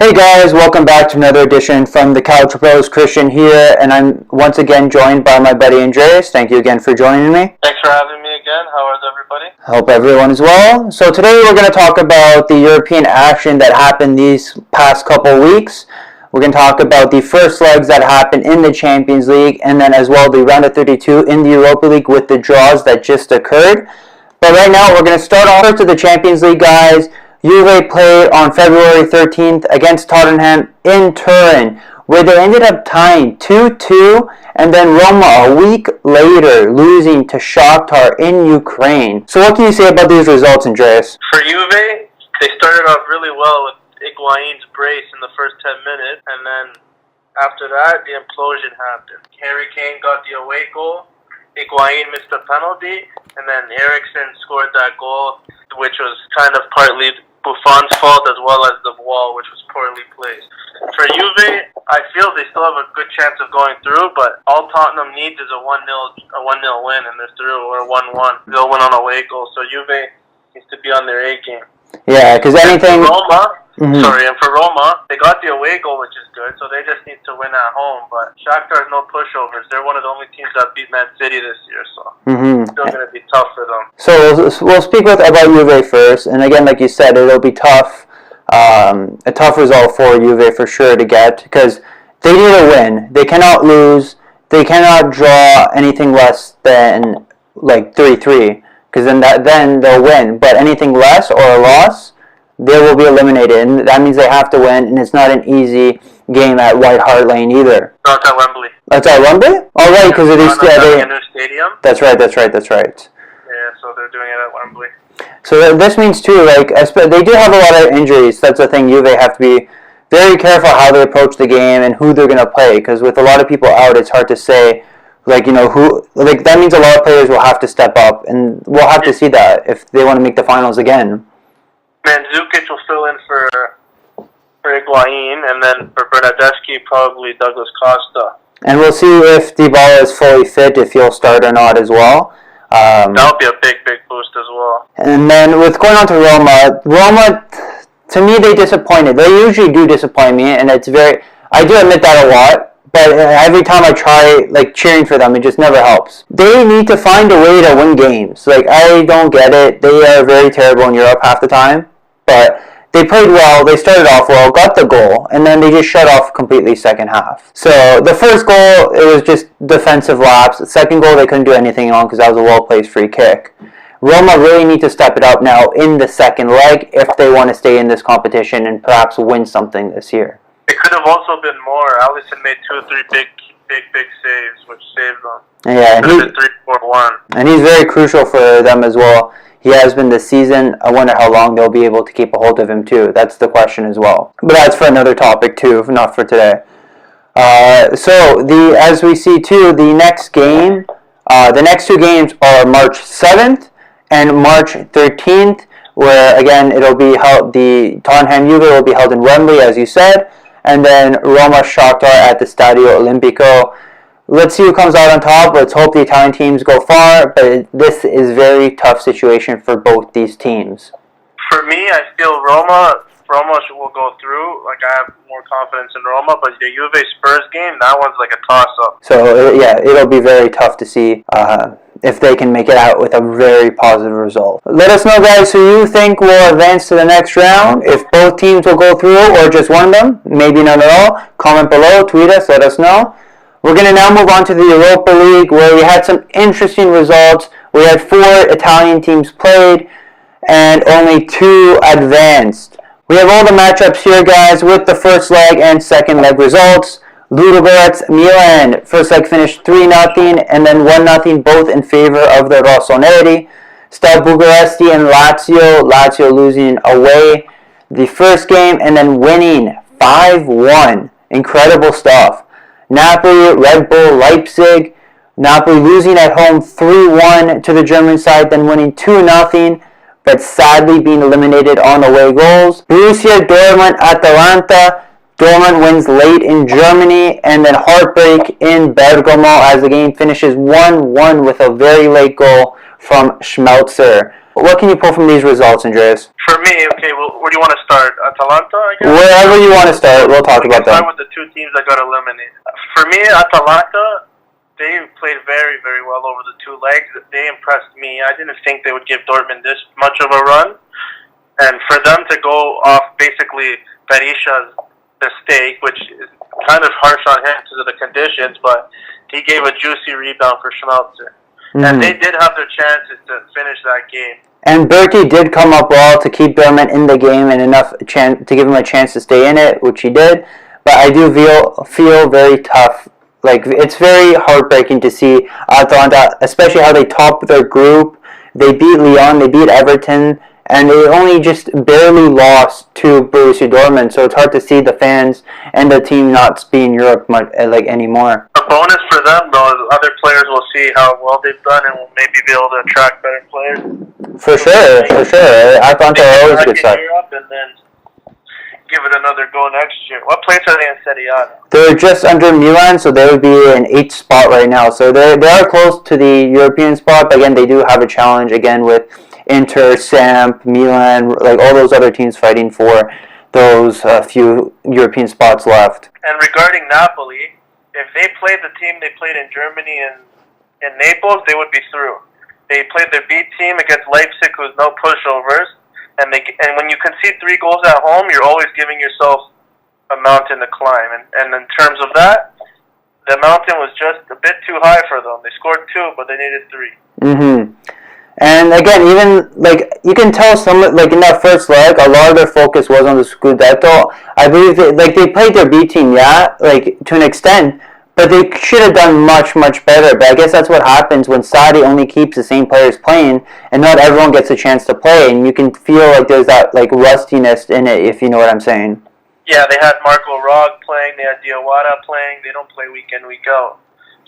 Hey guys, welcome back to another edition from the Calcio. Christian here, and I'm once again joined by my buddy Andreas. Thank you again for joining me. Thanks for having me again. How is everybody? I hope everyone is well. So today we're going to talk about the European action that happened these past couple weeks. We're going to talk about the first legs that happened in the Champions League, and then as well the round of 32 in the Europa League with the draws that just occurred. But right now we're going to start off to the Champions League, guys. Juve played on February 13th against Tottenham in Turin, where they ended up tying 2-2, and then Roma a week later losing to Shakhtar in Ukraine. So what can you say about these results, Andreas? For Juve, they started off really well with Higuain's brace in the first 10 minutes, and then after that, the implosion happened. Harry Kane got the away goal, Higuain missed a penalty, and then Eriksen scored that goal, which was kind of partly Buffon's fault as well as the wall, which was poorly placed. For Juve, I feel they still have a good chance of going through, but all Tottenham needs is a 1-0 win, and they're through, or 1-1. They'll win on away goal, so Juve needs to be on their A game. Yeah, because anything... And for Roma, they got the away goal, which is good, so they just need to win at home. But Shakhtar's no pushovers. They're one of the only teams that beat Man City this year, so it's still going to be tough for them. So we'll speak about Juve first, and again, like you said, it'll be tough, a tough result for Juve for sure to get, because they need a win. They cannot lose. They cannot draw anything less than like 3-3, because then they'll win. But anything less or a loss, they will be eliminated, and that means they have to win, and it's not an easy game at White Hart Lane either. No, it's at Wembley. That's at Wembley? Oh, right, because it is... a new stadium. That's right. Yeah, so they're doing it at Wembley. So this means, too, like, they do have a lot of injuries. That's the thing. Juve have to be very careful how they approach the game and who they're going to play, because with a lot of people out, it's hard to say, like, you know, who... Like, that means a lot of players will have to step up, and we'll have to see that if they want to make the finals again. Mandzukic will fill in for Higuain, and then for Bernardeschi, probably Douglas Costa. And we'll see if Dybala is fully fit, if he'll start or not as well. That'll be a big boost as well. And then with going on to Roma, to me, they disappointed. They usually do disappoint me, and I do admit that a lot. But every time I try, like, cheering for them, it just never helps. They need to find a way to win games. Like, I don't get it. They are very terrible in Europe half the time. But they played well. They started off well, got the goal, and then they just shut off completely second half. So the first goal, it was just defensive lapse. The second goal, they couldn't do anything on because that was a well-placed free kick. Roma really need to step it up now in the second leg if they want to stay in this competition and perhaps win something this year. It could have also been more. Alisson made 2 or 3 big saves, which saved them. Yeah, and 3-4-1. And he's very crucial for them as well. He has been this season. I wonder how long they'll be able to keep a hold of him too. That's the question as well. But that's for another topic too, not for today. As we see too, the next game, the next 2 games are March 7th and March 13th, where again it'll be held. The Tottenham Juve will be held in Wembley, as you said. And then Roma Shakhtar at the Stadio Olimpico. Let's see who comes out on top. Let's hope the Italian teams go far, but this is a very tough situation for both these teams. For me, I feel Roma will go through. Like, I have more confidence in Roma, but the Juve Spurs game, that one's like a toss-up. So, yeah, it'll be very tough to see if they can make it out with a very positive result. Let us know, guys, who you think will advance to the next round. If both teams will go through or just one of them, maybe none at all. Comment below, tweet us, let us know. We're going to now move on to the Europa League, where we had some interesting results. We had 4 Italian teams played, and only 2 advanced. We have all the matchups here, guys, with the first leg and second leg results. Ludogorets Milan, first leg finished 3-0, and then 1-0, both in favor of the Rossoneri. Steaua Bucuresti and Lazio losing away the first game, and then winning 5-1. Incredible stuff. Napoli, Red Bull, Leipzig. Napoli losing at home 3-1 to the German side, then winning 2-0, but sadly being eliminated on away goals. Borussia Dortmund, Atalanta. Dortmund wins late in Germany, and then heartbreak in Bergamo as the game finishes 1-1 with a very late goal from Schmelzer. What can you pull from these results, Andreas? For me, okay, well, where do you want to start? Atalanta, I guess? Wherever you want to start, we'll talk about that. Start with the two teams that got eliminated. For me, Atalanta, they played very, very well over the two legs. They impressed me. I didn't think they would give Dortmund this much of a run. And for them to go off basically Berisha's mistake, which is kind of harsh on him because of the conditions, but he gave a juicy rebound for Schmelzer. Mm-hmm. And they did have their chances to finish that game. And Berkey did come up well to keep Dortmund in the game and enough to give him a chance to stay in it, which he did. But I do feel very tough. Like, it's very heartbreaking to see Atalanta, especially how they top their group. They beat Lyon, they beat Everton, and they only just barely lost to Borussia Dortmund. So it's hard to see the fans and the team not be in Europe much, anymore. A bonus for them, though, is other players will see how well they've done and will maybe be able to attract better players. For sure. Atalanta are always a good side. Europe and then give it another go next year. What place are they in Serie A? They're just under Milan, so they would be in 8th spot right now. So they are close to the European spot, but again, they do have a challenge again with Inter, Samp, Milan, like all those other teams fighting for those few European spots left. And regarding Napoli, if they played the team they played in Germany and in Naples, they would be through. They played their B team against Leipzig, who's no pushovers, and when you concede 3 goals at home, you're always giving yourself a mountain to climb. And in terms of that, the mountain was just a bit too high for them. They scored 2, but they needed 3. Mm-hmm. And again, even you can tell in that first leg, a lot of their focus was on the Scudetto. I believe they played their B team, to an extent, but they should have done much, much better. But I guess that's what happens when Sarri only keeps the same players playing, and not everyone gets a chance to play. And you can feel like there's that rustiness in it, if you know what I'm saying. Yeah, they had Marco Rog playing, they had Diawara playing. They don't play week in, week out.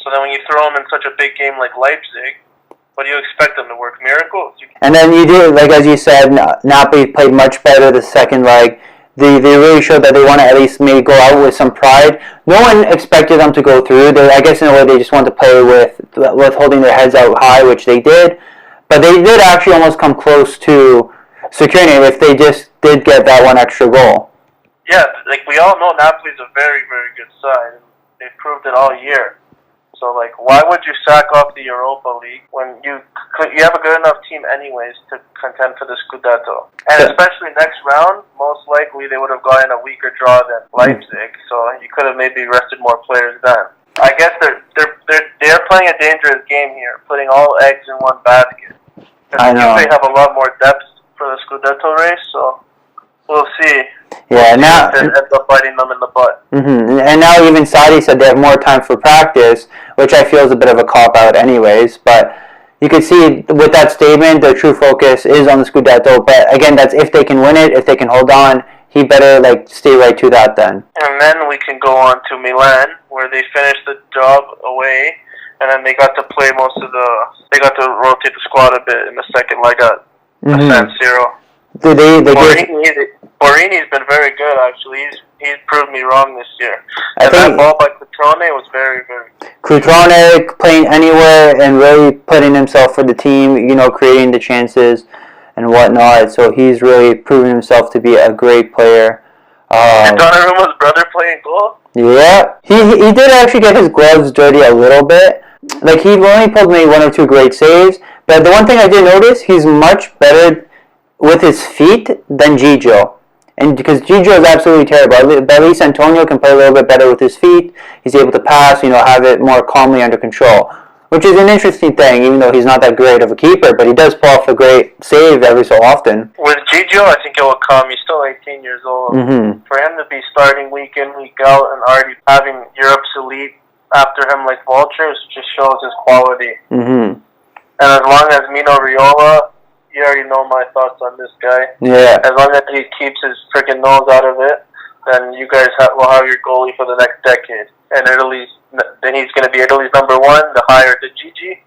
So then when you throw them in such a big game like Leipzig, what do you expect them to work? Miracles? And then you do, as you said, Napoli played much better the second leg. They really showed that they want to at least maybe go out with some pride. No one expected them to go through. I guess in a way they just want to play with holding their heads out high, which they did. But they did actually almost come close to securing it if they just did get that one extra goal. Yeah, we all know Napoli's a very, very good side. They've proved it all year. So, why would you sack off the Europa League when you have a good enough team anyways to contend for the Scudetto? And especially next round, most likely they would have gotten a weaker draw than Leipzig, so you could have maybe rested more players then. I guess they're playing a dangerous game here, putting all eggs in one basket. I know. They have a lot more depth for the Scudetto race, so we'll see. Yeah, now ends up biting them in the butt. Mm-hmm. And now even Sarri said they have more time for practice, which I feel is a bit of a cop-out anyways. But you can see with that statement, their true focus is on the Scudetto. But again, that's if they can win it, if they can hold on. He better stay right to that then. And then we can go on to Milan, where they finished the job away, and then they got to play they got to rotate the squad a bit in the second leg at San Siro. Borini's been very good, actually. He's proved me wrong this year. And that ball by Cutrone was very, very good. Cutrone playing anywhere and really putting himself for the team, creating the chances and whatnot. So he's really proven himself to be a great player. And Donnarumma's brother playing goal? Yeah. He did actually get his gloves dirty a little bit. He only pulled maybe 1 or 2 great saves. But the one thing I did notice, he's much better with his feet than Gigio. And because Gigio is absolutely terrible. But at least Antonio can play a little bit better with his feet. He's able to pass, have it more calmly under control. Which is an interesting thing, even though he's not that great of a keeper. But he does pull off a great save every so often. With Gigio, I think it will come. He's still 18 years old. Mm-hmm. For him to be starting week in, week out, and already having Europe's elite after him like vultures just shows his quality. Mm-hmm. And as long as Mino Raiola, you already know my thoughts on this guy. Yeah. As long as he keeps his freaking nose out of it, then you guys will have your goalie for the next decade. And then he's going to be Italy's number 1, the higher the Gigi.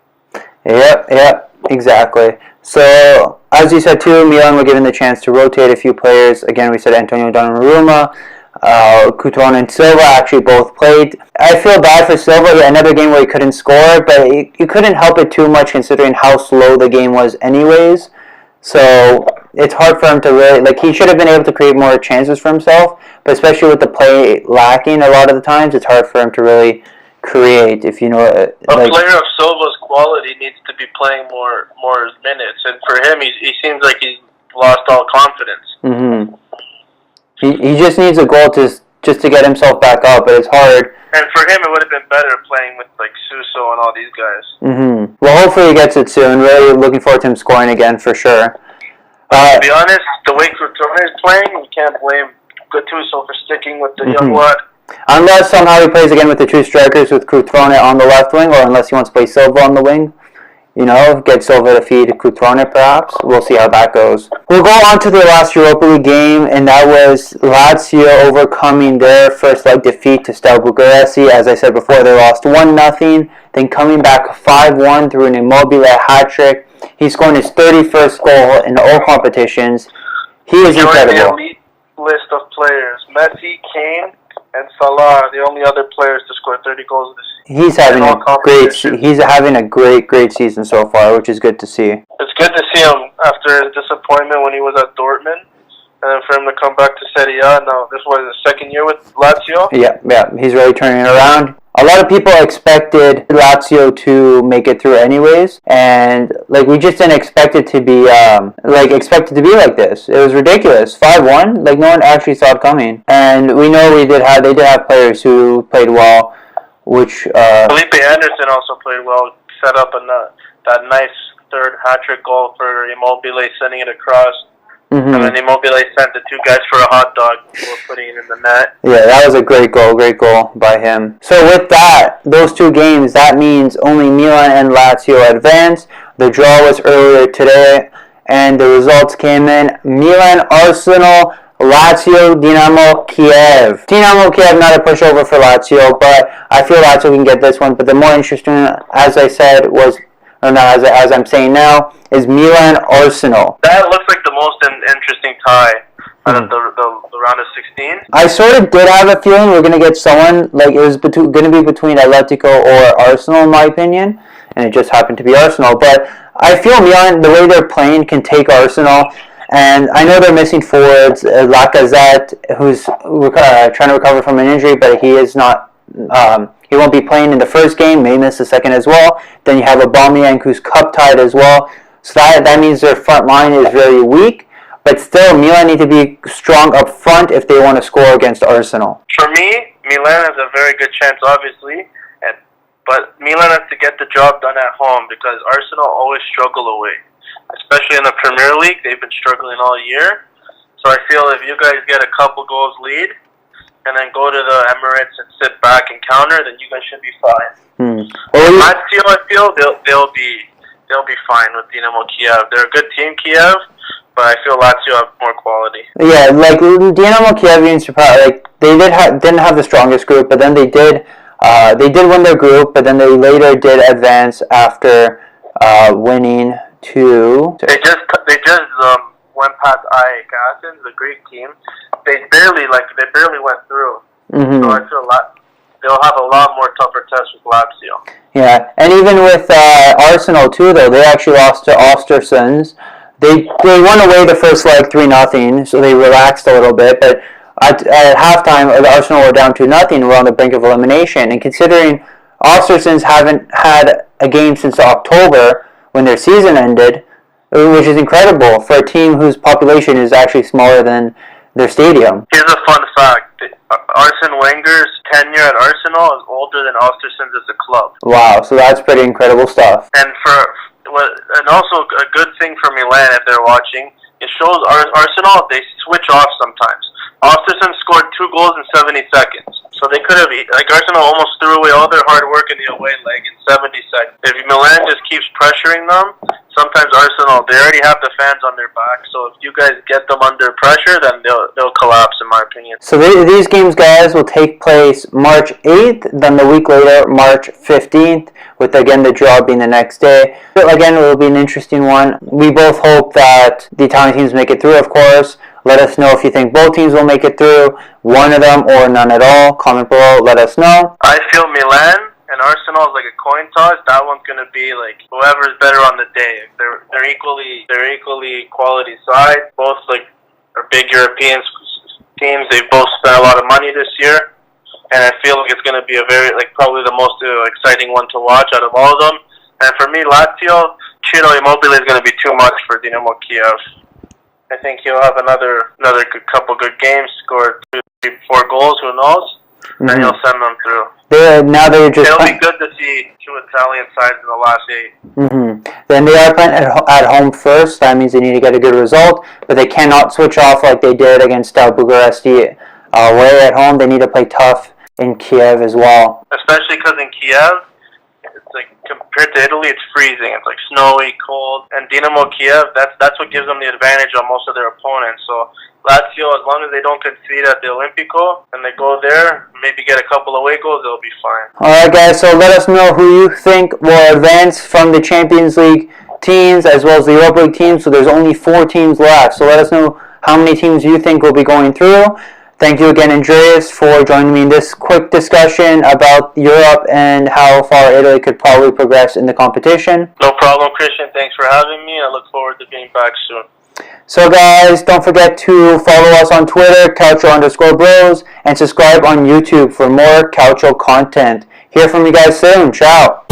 Yep, exactly. So, as you said too, Milan were given the chance to rotate a few players. Again, we said Antonio Donnarumma. Crotone and Silva actually both played. I feel bad for Silva. Another game where he couldn't score, but you couldn't help it too much considering how slow the game was anyways. So it's hard for him to really, like, he should have been able to create more chances for himself, but especially with the play lacking a lot of the times, it's hard for him to really create, if you know. A player of Silva's quality needs to be playing more minutes, and for him, he seems like he's lost all confidence. Mm-hmm. He just needs a goal just to get himself back up, but it's hard. And for him, it would have been better playing with like Suso and all these guys. Mm-hmm. Well, hopefully he gets it soon. Really looking forward to him scoring again for sure. To be honest, the way Crotone is playing, you can't blame Gattuso for sticking with the young lad. Unless somehow he plays again with the two strikers with Crotone on the left wing, or unless he wants to play Silva on the wing. You know, get Silva to feed Crotone perhaps. We'll see how that goes. We'll go on to the last Europa League game, and that was Lazio overcoming their first leg defeat to Steaua Bucharest. As I said before, they lost 1-0, then coming back 5-1 through an Immobile hat-trick. He scored his 31st goal in all competitions. He is incredible. The elite list of players. Messi, Kane, and Salah are the only other players to score 30 goals this season. He's having a great season so far, which is good to see. It's good to see him after his disappointment when he was at Dortmund, and then for him to come back to Serie A. Now this was his second year with Lazio. Yeah, he's really turning it around. A lot of people expected Lazio to make it through anyways, and like we just didn't expect it to be like this. It was ridiculous. 5-1, like no one actually saw it coming. And we know they did have players who played well, which Felipe Anderson also played well, set up that nice third hat-trick goal for Immobile, sending it across. Mm-hmm. And then Immobile sent the two guys for a hot dog before putting it in the net. Yeah, that was a great goal by him. So with that, those two games, that means only Milan and Lazio advanced. The draw was earlier today, and the results came in. Milan, Arsenal, Lazio, Dinamo Kiev. Dinamo Kiev, not a pushover for Lazio, but I feel Lazio can get this one. But the more interesting, as I said, as I'm saying now, is Milan-Arsenal. That looks like the most interesting tie out of the round of 16. I sort of did have a feeling we're going to get someone, like it was going to be between Atletico or Arsenal in my opinion, and it just happened to be Arsenal. But I feel Milan, the way they're playing, can take Arsenal. And I know they're missing forwards, Lacazette, who's trying to recover from an injury, but he is not... he won't be playing in the first game, may miss the second as well. Then you have Aubameyang, who's cup-tied as well. So that means their front line is very weak. But still, Milan need to be strong up front if they want to score against Arsenal. For me, Milan has a very good chance, obviously. But Milan has to get the job done at home because Arsenal always struggle away. Especially in the Premier League, they've been struggling all year. So I feel if you guys get a couple goals lead, and then go to the Emirates and sit back and counter, then you guys should be fine. Lazio, I feel they'll be fine with Dinamo Kiev. They're a good team, Kiev, but I feel Lazio have more quality. Yeah, like Dinamo Kiev, they didn't have the strongest group, but then they did win their group, but then they later did advance after winning to. They just went past AEK Athens, the Greek team. They barely went through. Mm-hmm. So I feel they'll have a lot more tougher tests with Lazio. Yeah, and even with Arsenal too, though they actually lost to Östersund. They won away the first leg 3-0, so they relaxed a little bit. But at halftime, Arsenal were down 2-0. We're on the brink of elimination, and considering Östersund haven't had a game since October when their season ended, which is incredible for a team whose population is actually smaller than their stadium. Here's a fun fact. Arsene Wenger's tenure at Arsenal is older than Östersund as a club. Wow, so that's pretty incredible stuff. And also a good thing for Milan, if they're watching, it shows Arsenal, they switch off sometimes. Östersund scored 2 goals in 70 seconds. So they could have, Arsenal almost threw away all their hard work in the away leg in 70 seconds. If Milan just keeps pressuring them, sometimes Arsenal, they already have the fans on their back. So if you guys get them under pressure, then they'll collapse, in my opinion. So these games, guys, will take place March 8th, then the week later, March 15th, with, again, the draw being the next day. But, again, it will be an interesting one. We both hope that the Italian teams make it through, of course. Let us know if you think both teams will make it through, one of them or none at all. Comment below, let us know. I feel Milan and Arsenal is like a coin toss. That one's gonna be like whoever's better on the day. They're equally quality side. Both like are big European teams. They've both spent a lot of money this year, and I feel like it's gonna be a very probably the most exciting one to watch out of all of them. And for me, Lazio, Ciro Immobile is gonna be too much for Dinamo Kiev. I think he'll have another couple good games, score 2, 3, 4 goals. Who knows? And he'll send them through. It'll be good to see 2 Italian sides in the last 8. Then they are playing at home first. That means they need to get a good result, but they cannot switch off like they did against Bucharesti away at home. They need to play tough in Kiev as well. Especially because in Kiev, it's compared to Italy, it's freezing. It's snowy, cold, and Dinamo Kiev. That's what gives them the advantage on most of their opponents. So Lazio, as long as they don't concede at the Olimpico and they go there, maybe get a couple away goals, they'll be fine. Alright guys, so let us know who you think will advance from the Champions League teams as well as the Europa League teams. So there's only 4 teams left. So let us know how many teams you think will be going through. Thank you again, Andreas, for joining me in this quick discussion about Europe and how far Italy could probably progress in the competition. No problem, Christian. Thanks for having me. I look forward to being back soon. So guys, don't forget to follow us on Twitter, Calcio_bros, and subscribe on YouTube for more Calcio content. Hear from you guys soon. Ciao.